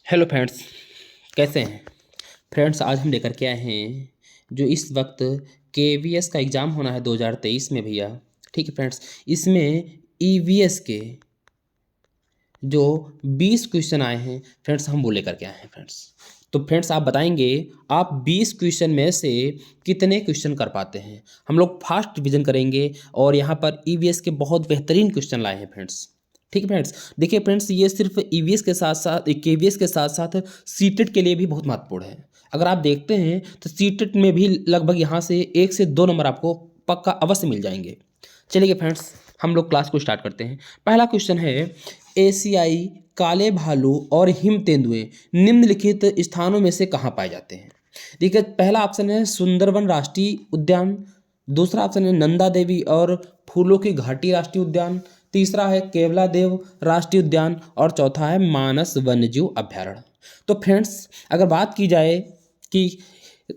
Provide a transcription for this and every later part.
Hello friends, कैसे हैं friends. आज हम लेकर के आए हैं जो इस वक्त केवीएस का एग्ज़ाम होना है 2023 में भैया। ठीक है फ्रेंड्स, इसमें ईवीएस के जो 20 क्वेश्चन आए हैं फ्रेंड्स, हम वो लेकर के आए हैं फ्रेंड्स। तो फ्रेंड्स आप बताएंगे आप 20 क्वेश्चन में से कितने क्वेश्चन कर पाते हैं। हम लोग फास्ट रिवीजन करेंगे और यहाँ पर ईवीएस के बहुत बेहतरीन क्वेश्चन लाए हैं फ्रेंड्स। ठीक है फ्रेंड्स, देखिए फ्रेंड्स, ये सिर्फ ईवीएस के साथ साथ केवीएस के साथ साथ सीटेट के लिए भी बहुत महत्वपूर्ण है। अगर आप देखते हैं तो सीटेट में भी लगभग यहाँ से 1 से 2 नंबर आपको पक्का अवश्य मिल जाएंगे। चलिए फ्रेंड्स, हम लोग क्लास को स्टार्ट करते हैं। पहला क्वेश्चन है, एशियाई काले भालू और हिम तेंदुए निम्नलिखित स्थानों में से कहाँ पाए जाते हैं। देखिए, पहला ऑप्शन है सुंदरवन राष्ट्रीय उद्यान, दूसरा ऑप्शन है नंदा देवी और फूलों की घाटी राष्ट्रीय उद्यान, तीसरा है केवला देव राष्ट्रीय उद्यान और चौथा है मानस वन्यजीव अभ्यारण्य। तो फ्रेंड्स अगर बात की जाए कि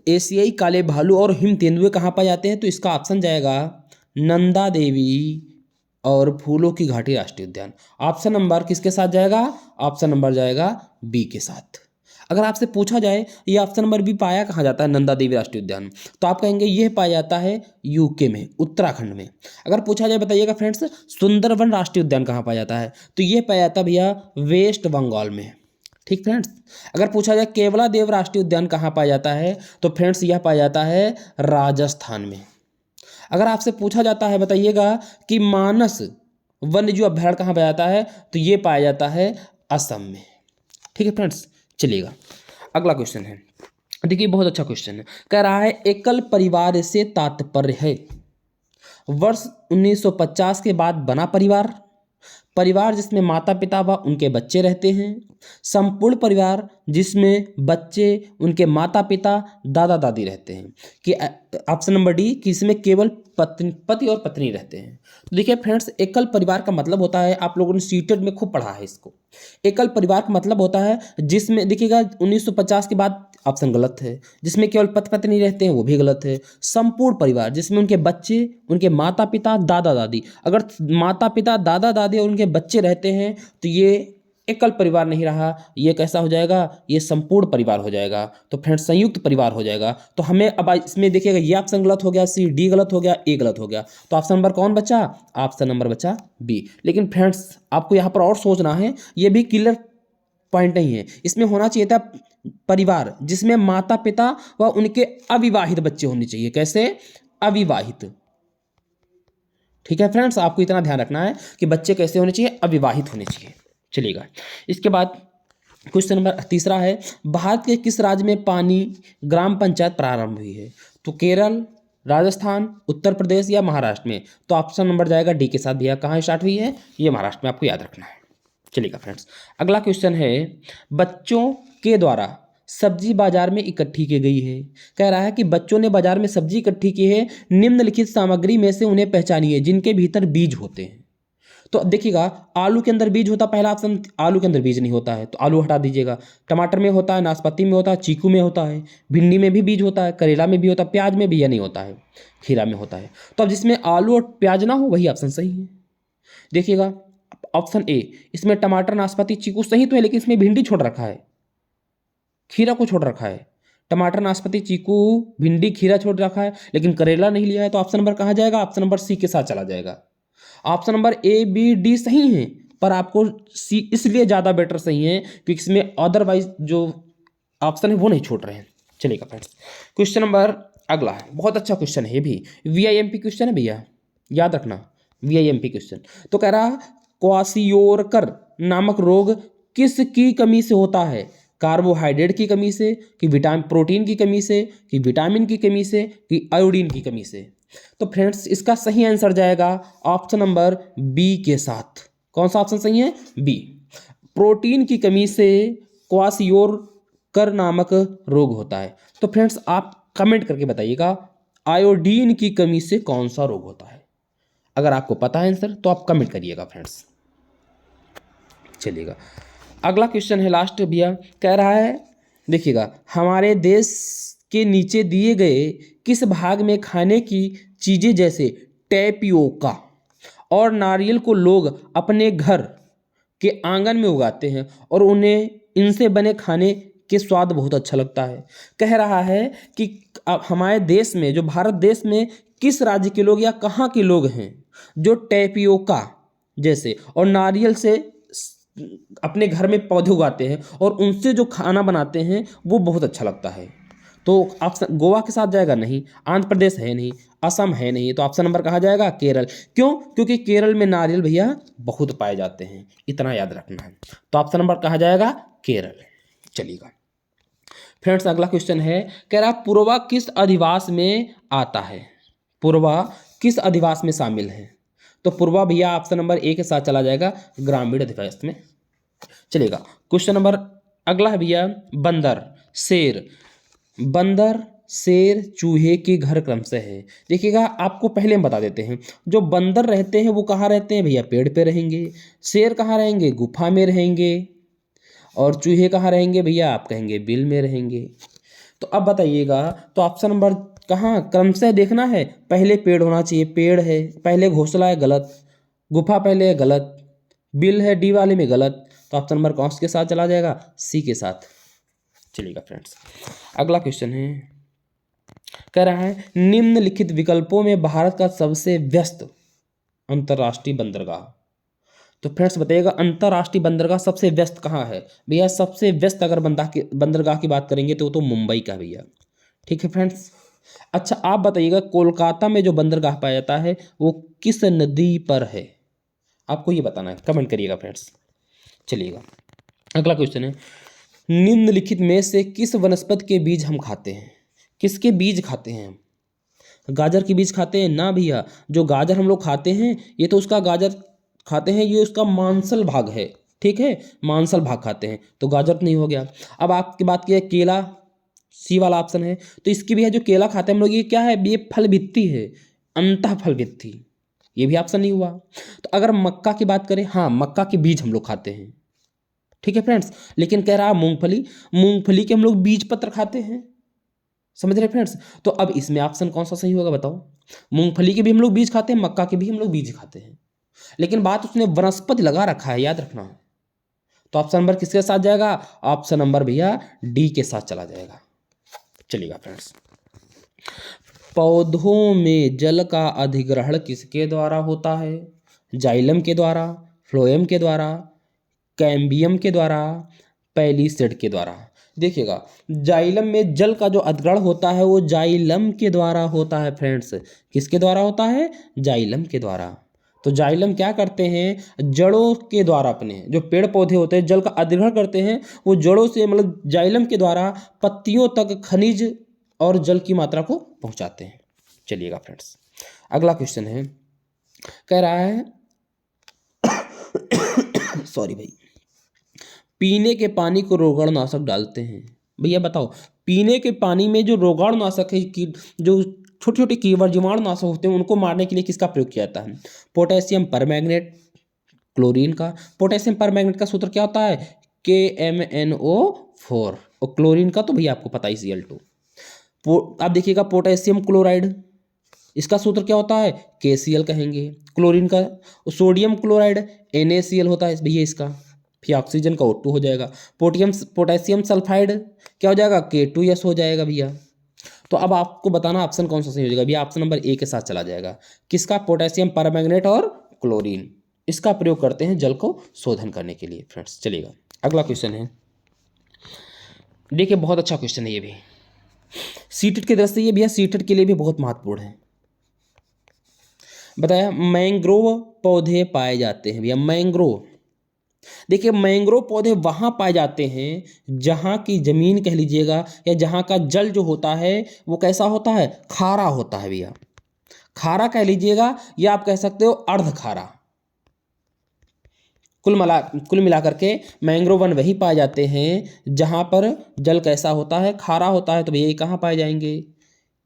एशियाई काले भालू और हिम तेंदुए कहाँ पाए जाते हैं, तो इसका ऑप्शन जाएगा नंदा देवी और फूलों की घाटी राष्ट्रीय उद्यान। ऑप्शन नंबर किसके साथ जाएगा? ऑप्शन नंबर जाएगा बी के साथ। अगर आपसे पूछा जाए ये ऑप्शन नंबर बी पाया कहाँ जाता है, नंदा देवी राष्ट्रीय उद्यान, तो आप कहेंगे यह पाया जाता है यूके में, उत्तराखंड में। अगर पूछा जाए बताइएगा फ्रेंड्स सुंदरवन राष्ट्रीय उद्यान कहाँ पाया जाता है, तो यह पाया जाता है भैया वेस्ट बंगाल में। ठीक फ्रेंड्स, अगर पूछा जाए केवला देव राष्ट्रीय उद्यान कहाँ पाया जाता है, तो फ्रेंड्स यह पाया जाता है राजस्थान में। अगर आपसे पूछा जाता है बताइएगा कि मानस वन्यजीव अभ्यारण्य कहाँ पाया जाता है, तो ये पाया जाता है असम में। ठीक है फ्रेंड्स, चलिएगा अगला क्वेश्चन है। देखिए बहुत अच्छा क्वेश्चन है, कह रहा है एकल परिवार से तात्पर्य है वर्ष 1950 के बाद बना परिवार, परिवार जिसमें माता पिता व उनके बच्चे रहते हैं, संपूर्ण परिवार जिसमें बच्चे उनके माता पिता दादा दादी रहते हैं, कि ऑप्शन नंबर डी कि इसमें केवल पति और पत्नी रहते हैं। तो देखिए फ्रेंड्स, एकल परिवार का मतलब होता है, आप लोगों ने सीटेट में खूब पढ़ा है इसको। एकल परिवार का मतलब होता है जिसमें देखिएगा 1950 के बाद ऑप्शन गलत है, जिसमें केवल पति पत्नी रहते हैं वो भी गलत है। संपूर्ण परिवार जिसमें उनके बच्चे उनके माता पिता दादा दादी, अगर माता पिता दादा दादी और उनके बच्चे रहते हैं तो ये एकल परिवार नहीं रहा, ये कैसा हो जाएगा, ये संपूर्ण परिवार हो जाएगा। तो फ्रेंड्स संयुक्त परिवार हो जाएगा। तो हमें अब इसमें देखिएगा ये ऑप्शन गलत हो गया, सी डी गलत हो गया, ए गलत हो गया, तो ऑप्शन नंबर कौन बचा? ऑप्शन नंबर बचा बी। लेकिन फ्रेंड्स आपको यहाँ पर और सोचना है, ये भी क्लियर पॉइंट नहीं है, इसमें होना चाहिए था परिवार जिसमें माता पिता व उनके अविवाहित बच्चे होने चाहिए। कैसे? अविवाहित। ठीक है फ्रेंड्स, आपको इतना ध्यान रखना है कि बच्चे कैसे होने चाहिए, अविवाहित होने चाहिए। चलिएगा इसके बाद क्वेश्चन नंबर तीसरा है, भारत के किस राज्य में पानी ग्राम पंचायत प्रारंभ हुई है? तो केरल, राजस्थान, उत्तर प्रदेश या महाराष्ट्र में? तो ऑप्शन नंबर जाएगा डी के साथ भैया। कहाँ स्टार्ट हुई है? ये महाराष्ट्र में, आपको याद रखना है। चलिएगा फ्रेंड्स अगला क्वेश्चन है, बच्चों के द्वारा सब्जी बाजार में इकट्ठी की गई है। कह रहा है कि बच्चों ने बाजार में सब्जी इकट्ठी की है, निम्नलिखित सामग्री में से उन्हें पहचानिए जिनके भीतर बीज होते हैं। तो अब देखिएगा आलू के अंदर बीज होता, पहला ऑप्शन आलू के अंदर बीज नहीं होता है तो आलू हटा दीजिएगा। टमाटर में होता है, नाशपाती में होता है, चीकू में होता है, भिंडी में भी बीज होता है, करेला में भी होता है, प्याज में भी या नहीं होता है, खीरा में होता है। तो अब जिसमें आलू और प्याज ना हो वही ऑप्शन सही है। देखिएगा ऑप्शन ए, इसमें टमाटर नाशपाती चीकू सही तो है, लेकिन इसमें भिंडी छोड़ रखा है, खीरा को छोड़ रखा है। टमाटर नाशपाती चीकू भिंडी खीरा छोड़ रखा है, लेकिन करेला नहीं लिया है। तो ऑप्शन नंबर कहाँ जाएगा? ऑप्शन नंबर सी के साथ चला जाएगा। Option number A B D सही है, पर आपको सी इसलिए ज़्यादा बेटर सही है क्योंकि इसमें अदरवाइज जो ऑप्शन है वो नहीं छोड़ रहे हैं। चलिएगा फ्रेंड्स क्वेश्चन नंबर अगला है, बहुत अच्छा क्वेश्चन है, ये भी वीआईएमपी क्वेश्चन है भैया, याद रखना वीआईएमपी क्वेश्चन। तो कह रहा क्वासियोरकर नामक रोग किसकी कमी से होता है? कार्बोहाइड्रेट की कमी से, कि प्रोटीन की कमी से, कि विटामिन की कमी से, कि आयोडीन की कमी से? तो फ्रेंड्स इसका सही आंसर जाएगा ऑप्शन नंबर बी के साथ। कौन सा ऑप्शन सही है? बी। प्रोटीन की कमी से क्वासियोरकर नामक रोग होता है। तो फ्रेंड्स आप कमेंट करके बताइएगा आयोडीन की कमी से कौन सा रोग होता है। अगर आपको पता है आंसर तो आप कमेंट करिएगा फ्रेंड्स। चलिएगा अगला क्वेश्चन है लास्ट भैया, कह रहा है देखिएगा हमारे देश के नीचे दिए गए किस भाग में खाने की चीज़ें जैसे टैपियोका और नारियल को लोग अपने घर के आंगन में उगाते हैं और उन्हें इनसे बने खाने के स्वाद बहुत अच्छा लगता है। कह रहा है कि अब हमारे देश में, जो भारत देश में किस राज्य के लोग या कहाँ के लोग हैं जो टेपियोका जैसे और नारियल से अपने घर में पौधे उगाते हैं और उनसे जो खाना बनाते हैं वो बहुत अच्छा लगता है। तो ऑप्शन गोवा के साथ जाएगा नहीं, आंध्र प्रदेश है नहीं, असम है नहीं, तो ऑप्शन नंबर कहा जाएगा केरल। क्यों? क्योंकि केरल में नारियल भैया बहुत पाए जाते हैं, इतना याद रखना है। तो ऑप्शन नंबर कहा जाएगा केरल। चलिएगा फ्रेंड्स, अगला क्वेश्चन है, कह रहा पूर्वा किस अधिवास में आता है? पूर्वा किस अधिवास में शामिल है? तो पूर्वा भैया ऑप्शन नंबर ए के साथ चला जाएगा, ग्रामीण अधिवास में। चलिएगा क्वेश्चन नंबर अगला है भैया, बंदर शेर, बंदर शेर चूहे के घर क्रमशः है। देखिएगा आपको पहले हम बता देते हैं, जो बंदर रहते हैं वो कहाँ रहते हैं भैया? पेड़ पे रहेंगे। शेर कहाँ रहेंगे? गुफा में रहेंगे। और चूहे कहाँ रहेंगे भैया? आप कहेंगे बिल में रहेंगे। तो अब बताइएगा, तो ऑप्शन नंबर कहाँ क्रमशः देखना है? पहले पेड़ होना चाहिए, पेड़ है। पहले घोंसला है, गलत। गुफा पहले है, गलत। बिल है डी वाले में, गलत। तो ऑप्शन नंबर कौन के साथ चला जाएगा? सी के साथ। चलिएगा फ्रेंड्स, अगला क्वेश्चन है, कह रहा है निम्नलिखित विकल्पों में भारत का सबसे व्यस्त अंतर्राष्ट्रीय बंदरगाह। तो फ्रेंड्स बताइएगा, अंतर्राष्ट्रीय बंदरगाह सबसे व्यस्त कहाँ है भैया? सबसे व्यस्त अगर बंदरगाह की बात करेंगे तो मुंबई का भैया। ठीक है फ्रेंड्स। अच्छा आप बताइएगा, कोलकाता में जो बंदरगाह पाया जाता है वो किस नदी पर है? आपको ये बताना है, कमेंट करिएगा फ्रेंड्स। चलिएगा अगला क्वेश्चन है, निम्नलिखित में से किस वनस्पति के बीज हम खाते हैं? किसके बीज खाते हैं हम? गाजर के बीज खाते हैं ना भैया। जो गाजर हम लोग खाते हैं ये तो उसका गाजर खाते हैं, ये उसका मांसल भाग है। ठीक है, मांसल भाग खाते हैं, तो गाजर तो नहीं हो गया। अब आपकी बात की है केला, सी वाला ऑप्शन है। तो इसकी भी है, जो केला खाते हैं हम लोग, ये क्या है? ये फल भित्ति है, अंतः फल भित्ति। ये भी ऑप्शन नहीं हुआ। तो अगर मक्का की बात करें, हाँ मक्का के बीज हम लोग खाते हैं। ठीक है फ्रेंड्स, लेकिन कह रहा है मूंगफली, मूंगफली के हम लोग बीज पत्र खाते हैं। समझ रहे फ्रेंड्स? तो अब इसमें ऑप्शन कौन सा सही होगा बताओ? मूंगफली के भी हम लोग बीज खाते हैं, मक्का के भी हम लोग बीज खाते हैं, लेकिन बात उसने वनस्पति लगा रखा है, याद रखना। तो ऑप्शन नंबर किसके साथ जाएगा? ऑप्शन नंबर भैया डी के साथ चला जाएगा। चलिएगा फ्रेंड्स, पौधों में जल का अधिग्रहण किसके द्वारा होता है? जाइलम के द्वारा, फ्लोएम के द्वारा, कैम्बियम के द्वारा, पैलिसेड के द्वारा। देखिएगा, जाइलम में जल का जो अधिग्रहण होता है वो जाइलम के द्वारा होता है फ्रेंड्स। किसके द्वारा होता है? जाइलम के द्वारा। तो जाइलम क्या करते हैं? जड़ों के द्वारा, अपने जो पेड़ पौधे होते हैं जल का अधिग्रहण करते हैं, वो जड़ों से मतलब जाइलम के द्वारा पत्तियों तक खनिज और जल की मात्रा को पहुंचाते हैं। चलिएगा फ्रेंड्स, अगला क्वेश्चन है, कह रहा है सॉरी भाई, पीने के पानी को रोगाणुनाशक डालते हैं। भैया बताओ, पीने के पानी में जो रोगाणुनाशक है कि जो छोटे छोटे कीड़ा जीवाणुनाशक होते हैं उनको मारने के लिए किसका प्रयोग किया जाता है? पोटेशियम परमैंगनेट, क्लोरीन का। पोटेशियम परमैंगनेट का सूत्र क्या होता है? KMnO4। और क्लोरीन का तो भैया आपको पता ही Cl2। अब देखिएगा, पोटेशियम क्लोराइड, इसका सूत्र क्या होता है? KCl कहेंगे। क्लोरीन का, सोडियम क्लोराइड NaCl होता है भैया इसका, फिर ऑक्सीजन का O2 हो जाएगा। पोटेशियम सल्फाइड क्या हो जाएगा? K2S हो जाएगा भैया। तो अब आपको बताना ऑप्शन कौन सा सही हो जाएगा भैया? ऑप्शन नंबर ए के साथ चला जाएगा। किसका? पोटेशियम परमैंगनेट और क्लोरीन, इसका प्रयोग करते हैं जल को शोधन करने के लिए फ्रेंड्स। चलिएगा अगला क्वेश्चन है, देखिए बहुत अच्छा क्वेश्चन है ये भी, सीटेट के दृष्टि से ये भैया सीटेट के लिए भी बहुत महत्वपूर्ण है। बताया, मैंग्रोव पौधे पाए जाते हैं भैया। मैंग्रोव, देखिए मैंग्रोव पौधे वहाँ पाए जाते हैं जहाँ की ज़मीन कह लीजिएगा या जहाँ का जल जो होता है वो कैसा होता है? खारा होता है भैया। खारा कह लीजिएगा या आप कह सकते हो अर्ध खारा। कुल मिला करके मैंग्रोव वन वही पाए जाते हैं जहाँ पर जल कैसा होता है? खारा होता है। तो भैया ये कहाँ पाए जाएंगे?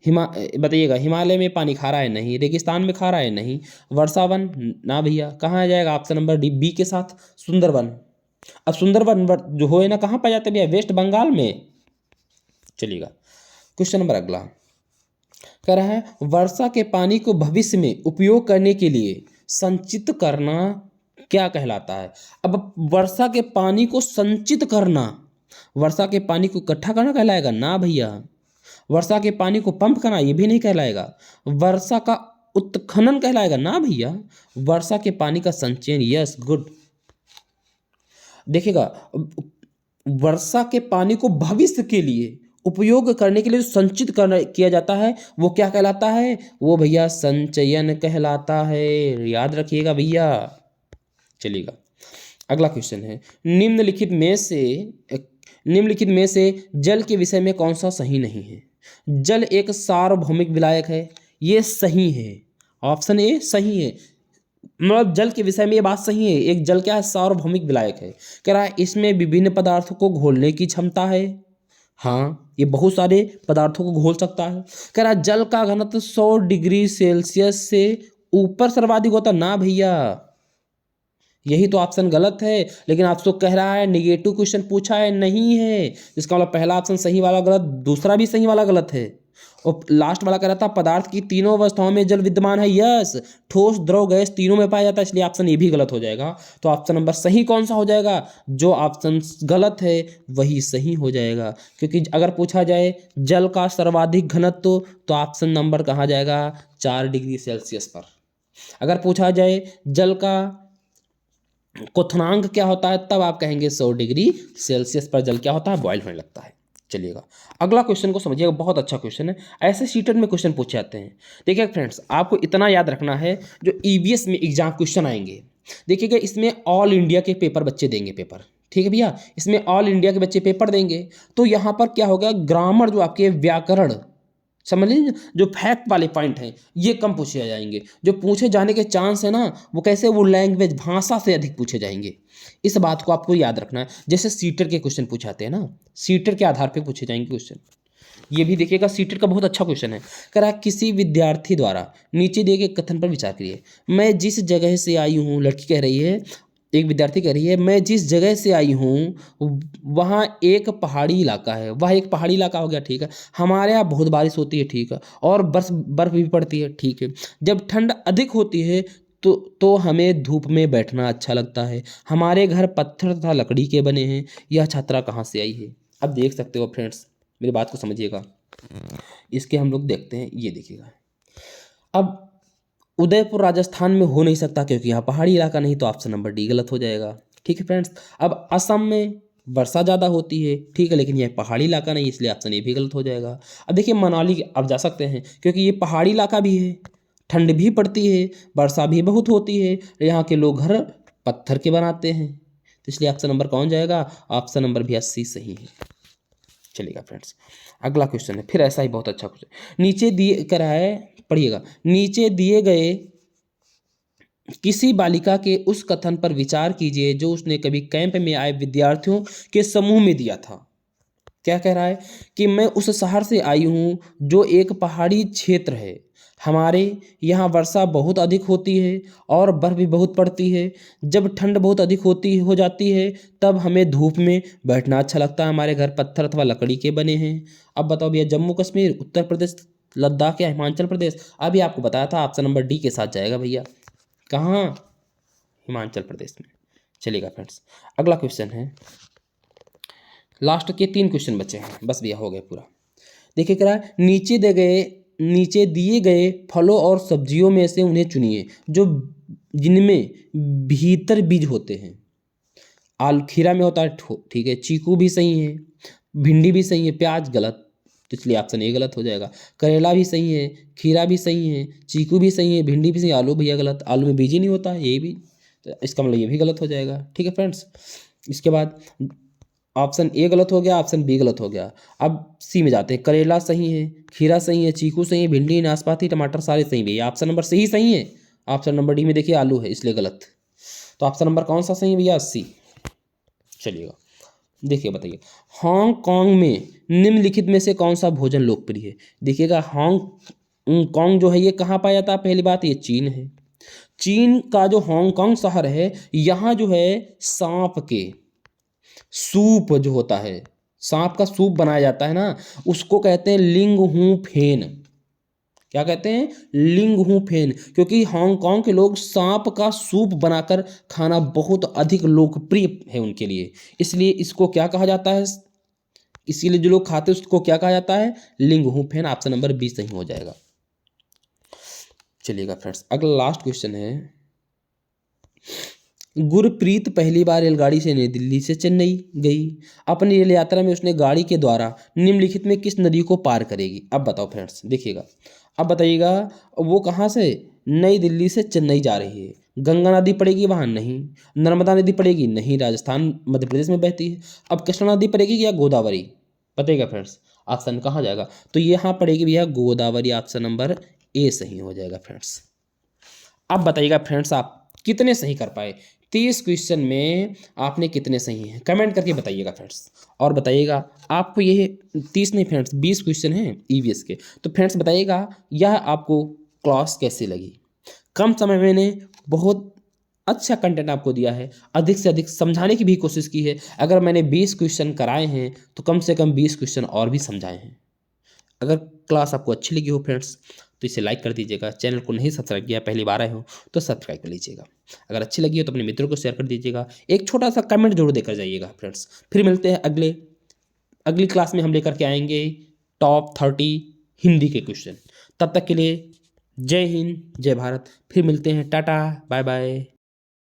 बताइएगा, हिमालय में पानी खारा है? नहीं। रेगिस्तान में खारा है? नहीं। वर्षावन ना भैया। कहाँ आ जाएगा? ऑप्शन नंबर डी बी के साथ, सुंदरवन। अब सुंदरवन जो हो ना कहाँ पाए जाते हैं भैया? वेस्ट बंगाल में। चलिएगा क्वेश्चन नंबर अगला, कह रहा है वर्षा के पानी को भविष्य में उपयोग करने के लिए संचित करना क्या कहलाता है? अब वर्षा के पानी को संचित करना, वर्षा के पानी को इकट्ठा करना कहलाएगा ना भैया। वर्षा के पानी को पंप करना ये भी नहीं कहलाएगा। वर्षा का उत्खनन कहलाएगा ना भैया। वर्षा के पानी का संचयन, यस गुड। देखिएगा, वर्षा के पानी को भविष्य के लिए उपयोग करने के लिए जो संचित करना किया जाता है वो क्या कहलाता है? वो भैया संचयन कहलाता है, याद रखिएगा भैया। चलिएगा, अगला क्वेश्चन है, निम्नलिखित में से जल के विषय में कौन सा सही नहीं है? जल एक सार्वभौमिक विलायक है, ये सही है। ऑप्शन ए सही है, मतलब जल के विषय में ये बात सही है। एक जल क्या है? सार्वभौमिक विलायक है। कह रहा है इसमें विभिन्न पदार्थों को घोलने की क्षमता है, हाँ ये बहुत सारे पदार्थों को घोल सकता है। कह रहा है जल का घनत्व 100 डिग्री सेल्सियस से ऊपर सर्वाधिक होता ना भैया, यही तो ऑप्शन गलत है। लेकिन आपसे कह रहा है निगेटिव क्वेश्चन पूछा है, नहीं है, इसका मतलब पहला ऑप्शन सही वाला गलत, दूसरा भी सही वाला गलत है। और लास्ट वाला कह रहा था पदार्थ की तीनों अवस्थाओं में जल विद्यमान है, यस, ठोस द्रव गैस तीनों में पाया जाता है, इसलिए ऑप्शन ये भी गलत हो जाएगा। तो ऑप्शन नंबर सही कौन सा हो जाएगा? जो ऑप्शन गलत है वही सही हो जाएगा, क्योंकि अगर पूछा जाए जल का सर्वाधिक घनत्व तो ऑप्शन नंबर कहाँ जाएगा? 4 डिग्री सेल्सियस पर। अगर पूछा जाए जल का क्वथनांक क्या होता है तब आप कहेंगे 100 डिग्री सेल्सियस पर जल क्या होता है? बॉयल होने लगता है। चलिएगा, अगला क्वेश्चन को समझिएगा, बहुत अच्छा क्वेश्चन है, ऐसे सीटेट में क्वेश्चन पूछे जाते हैं। देखिए फ्रेंड्स, आपको इतना याद रखना है, जो ईवीएस में एग्जाम क्वेश्चन आएंगे, देखिएगा इसमें ऑल इंडिया के पेपर बच्चे देंगे पेपर, ठीक है भैया, इसमें ऑल इंडिया के बच्चे पेपर देंगे। तो यहाँ पर क्या होगा, ग्रामर जो आपके व्याकरण समझ लीजिए, जो फैक्ट वाले पॉइंट हैं ये कम पूछे जाएंगे। जो पूछे जाने के चांस है ना वो कैसे, वो लैंग्वेज भाषा से अधिक पूछे जाएंगे। इस बात को आपको याद रखना है। जैसे सीटर के क्वेश्चन पूछाते हैं ना, सीटर के आधार पे पूछे जाएंगे क्वेश्चन। ये भी देखिएगा, सीटर का बहुत अच्छा क्वेश्चन है। कह रहा है किसी विद्यार्थी द्वारा नीचे दिए गए कथन पर विचार करिए। मैं जिस जगह से आई हूँ, लड़की कह रही है, एक विद्यार्थी कह रही है, मैं जिस जगह से आई हूँ वहाँ एक पहाड़ी इलाका है। वह एक पहाड़ी इलाका हो गया, ठीक है। हमारे यहाँ बहुत बारिश होती है, ठीक है, और बर्फ भी पड़ती है, ठीक है। जब ठंड अधिक होती है तो हमें धूप में बैठना अच्छा लगता है। हमारे घर पत्थर तथा लकड़ी के बने हैं। यह छात्रा कहाँ से आई है? अब देख सकते हो फ्रेंड्स, मेरी बात को समझिएगा। इसके हम लोग देखते हैं, ये देखिएगा। अब उदयपुर राजस्थान में हो नहीं सकता क्योंकि यहाँ पहाड़ी इलाका नहीं, तो ऑप्शन नंबर डी गलत हो जाएगा, ठीक है फ्रेंड्स। अब असम में वर्षा ज़्यादा होती है, ठीक है, लेकिन यह पहाड़ी इलाका नहीं, इसलिए ऑप्शन ए भी गलत हो जाएगा। अब देखिए मनाली आप जा सकते हैं क्योंकि ये पहाड़ी इलाका भी है, ठंड भी पड़ती है, वर्षा भी बहुत होती है, यहाँ के लोग घर पत्थर के बनाते हैं, तो इसलिए ऑप्शन नंबर कौन जाएगा? ऑप्शन नंबर भी 80 सही है। चलिएगा फ्रेंड्स, अगला क्वेश्चन है, फिर ऐसा ही बहुत अच्छा क्वेश्चन नीचे दिए कर रहा है, पढ़िएगा। नीचे दिए गए किसी बालिका के उस कथन पर विचार कीजिए जो उसने कभी कैंप में आए विद्यार्थियों के समूह में दिया था। क्या कह रहा है कि मैं उस शहर से आई हूँ जो एक पहाड़ी क्षेत्र है। हमारे यहाँ वर्षा बहुत अधिक होती है और बर्फ भी बहुत पड़ती है। जब ठंड बहुत अधिक हो जाती है तब हमें धूप में बैठना अच्छा लगता है। हमारे घर पत्थर अथवा लकड़ी के बने हैं। अब बताओ भैया, जम्मू कश्मीर, उत्तर प्रदेश, लद्दाख या हिमाचल प्रदेश? अभी आपको बताया था ऑप्शन नंबर डी के साथ जाएगा भैया। कहाँ? हिमाचल प्रदेश में। चलिएगा फ्रेंड्स, अगला क्वेश्चन है, लास्ट के 3 क्वेश्चन बचे हैं, बस भैया हो गए पूरा। देखिए कह रहा है नीचे दिए गए फलों और सब्जियों में से उन्हें चुनिए जो जिनमें भीतर बीज होते हैं। आलू खीरा में होता है, ठीक है, चीकू भी सही है, भिंडी भी सही है, प्याज गलत, तो इसलिए ऑप्शन ए गलत हो जाएगा। करेला भी सही है, खीरा भी सही है, चीकू भी सही है, भिंडी भी सही है, आलू भैया गलत, आलू में बीज ही नहीं होता है, ये भी, तो इसका मतलब ये भी गलत हो जाएगा, ठीक है फ्रेंड्स। इसके बाद ऑप्शन ए गलत हो गया, ऑप्शन बी गलत हो गया। अब सी में जाते हैं। करेला सही है, खीरा सही है, चीकू सही है, भिंडी, नाशपाती, टमाटर सारे सही भैया। ऑप्शन नंबर सही सही है। ऑप्शन नंबर डी में देखिए आलू है, इसलिए गलत। तो ऑप्शन नंबर कौन सा सही है भैया? सी। चलिएगा, देखिए बताइए, हांगकांग में निम्नलिखित में से कौन सा भोजन लोकप्रिय है? देखिएगा, हांगकांग जो है ये कहाँ पाया जाता है? पहली बात ये चीन है। चीन का जो हांगकांग शहर है, यहाँ जो है सांप के सूप जो होता है, सांप का सूप बनाया जाता है ना, उसको कहते हैं लिंग हूँ फेन। क्या कहते हैं? लिंगहुफेन। क्योंकि हांगकांग के लोग सांप का सूप बनाकर खाना बहुत अधिक लोकप्रिय है उनके लिए, इसलिए इसको क्या कहा जाता है? इसीलिए जो लोग खाते हैं उसको क्या कहा जाता है? लिंगहुफेन। ऑप्शन नंबर 20 सही हो जाएगा। चलिएगा फ्रेंड्स, अगला लास्ट क्वेश्चन है, गुरप्रीत पहली बार रेलगाड़ी से नई दिल्ली से चेन्नई गई। अपनी रेल यात्रा में उसने गाड़ी के द्वारा निम्नलिखित में किस नदी को पार करेगी? अब बताओ फ्रेंड्स, देखिएगा, अब बताइएगा, वो कहाँ से नई दिल्ली से चेन्नई जा रही है? गंगा नदी पड़ेगी वहाँ? नहीं। नर्मदा नदी पड़ेगी? नहीं, राजस्थान मध्य प्रदेश में बहती है। अब कृष्णा नदी पड़ेगी या गोदावरी? बताइएगा फ्रेंड्स, ऑप्शन कहाँ जाएगा? तो ये यहाँ पड़ेगी भैया गोदावरी। ऑप्शन नंबर ए सही हो जाएगा फ्रेंड्स। अब बताइएगा फ्रेंड्स, आप कितने सही कर पाए? 30 क्वेश्चन में आपने कितने सही हैं? कमेंट करके बताइएगा फ्रेंड्स। और बताइएगा आपको ये 30 नहीं फ्रेंड्स, 20 क्वेश्चन हैं ईवीएस के। तो फ्रेंड्स बताइएगा यह आपको क्लास कैसी लगी? कम समय में मैंने बहुत अच्छा कंटेंट आपको दिया है, अधिक से अधिक समझाने की भी कोशिश की है। अगर मैंने 20 क्वेश्चन कराए हैं तो कम से कम 20 क्वेश्चन और भी समझाए हैं। अगर क्लास आपको अच्छी लगी हो फ्रेंड्स तो इसे लाइक कर दीजिएगा। चैनल को नहीं सब्सक्राइब किया, पहली बार आए हो तो सब्सक्राइब कर लीजिएगा। अगर अच्छी लगी हो तो अपने मित्रों को शेयर कर दीजिएगा। एक छोटा सा कमेंट जरूर देकर जाइएगा फ्रेंड्स। फिर मिलते हैं अगली क्लास में। हम लेकर के आएंगे टॉप 30 हिंदी के क्वेश्चन। तब तक के लिए जय हिंद, जय भारत। फिर मिलते हैं, टाटा, बाय बाय।